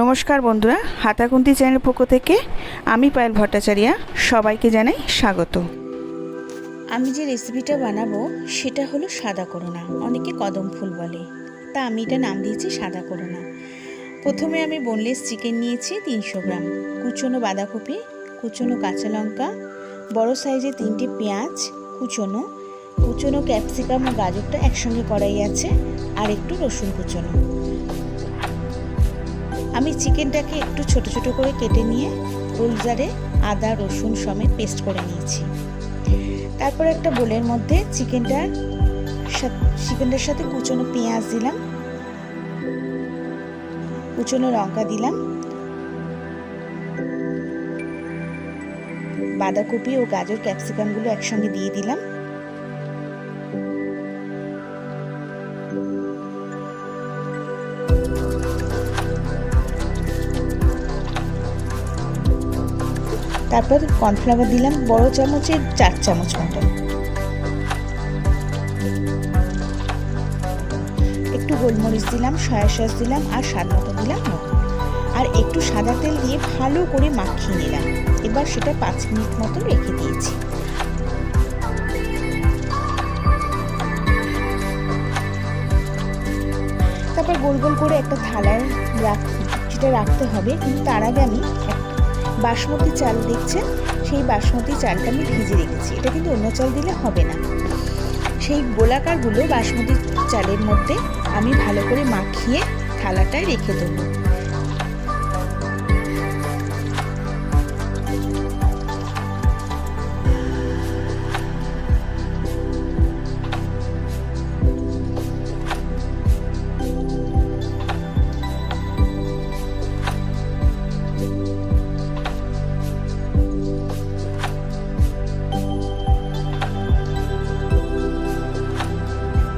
নমস্কার বন্ধুরা, হাতাকুন্তি চ্যানেল পক্ষ থেকে আমি পায়েল ভট্টাচার্য সবাইকে জানাই স্বাগত। আমি যে রেসিপিটা বানাবো সেটা হলো সাদা করোনা, অনেকে কদম ফুল বলে, তা আমি এটা নাম দিয়েছি সাদা করোনা। প্রথমে আমি বোনলেস চিকেন নিয়েছি 300 গ্রাম, কুচনো বাঁধাকপি, কুচনো কাঁচা লঙ্কা, বড় সাইজের 3টে পেঁয়াজ কুচনো ক্যাপসিকাম ও গাজরটা একসঙ্গে কড়াই আছে, আর একটু রসুন কুচনো। আমি চিকেনটাকে একটু ছোট ছোট করে কেটে নিয়ে রোলজারে আদা রসুন সমেত পেস্ট করে নিয়েছি। তারপর একটা বোলের মধ্যে চিকেনটার সাথে কুচনো পেঁয়াজ দিলাম, কুচনো লঙ্কা দিলাম, বাঁধাকপি ও গাজর ক্যাপসিকামগুলো একসঙ্গে দিয়ে দিলাম। তারপর কর্নফ্লাওয়ার দিলাম বড় চামচের 4 চামচ মতো, একটু গোলমরিচ দিলাম, সয়া সস দিলাম, আর স্বাদ মতো দিলাম নুন, আর একটু সাদা তেল দিয়ে ভালো করে মাখিয়ে নিলাম। এবার সেটা 5 মিনিট মতো রেখে দিয়েছি। তারপর গোল গোল করে একটা থালায় সেটা রাখতে হবে, কিন্তু তার আগে আমি বাসমতি চাল দেখছেন, সেই বাসমতি চালটা আমি ভিজে রেখেছি। এটা কিন্তু অন্য চাল দিলে হবে না। সেই গোলাকারগুলো বাসমতি চালের মধ্যে আমি ভালো করে মাখিয়ে থালাটায় রেখে দেবো।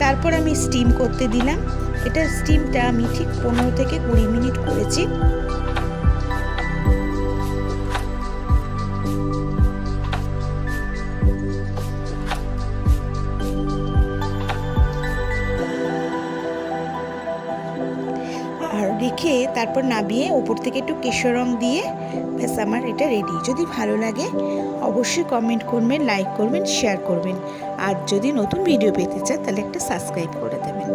তারপর আমি স্টিম করতে দিলাম। এটা স্টিমটা আমি ঠিক 15 থেকে 20 মিনিট করেছি। আর রেখে তারপর নামিয়ে ওপর থেকে একটু কেশর রং দিয়ে ব্যাস আমার এটা রেডি। যদি ভালো লাগে অবশ্যই কমেন্ট করবেন, লাইক করবেন, শেয়ার করবেন, আর যদি নতুন ভিডিও পেতে চান তাহলে একটা সাবস্ক্রাইব করে দেবেন।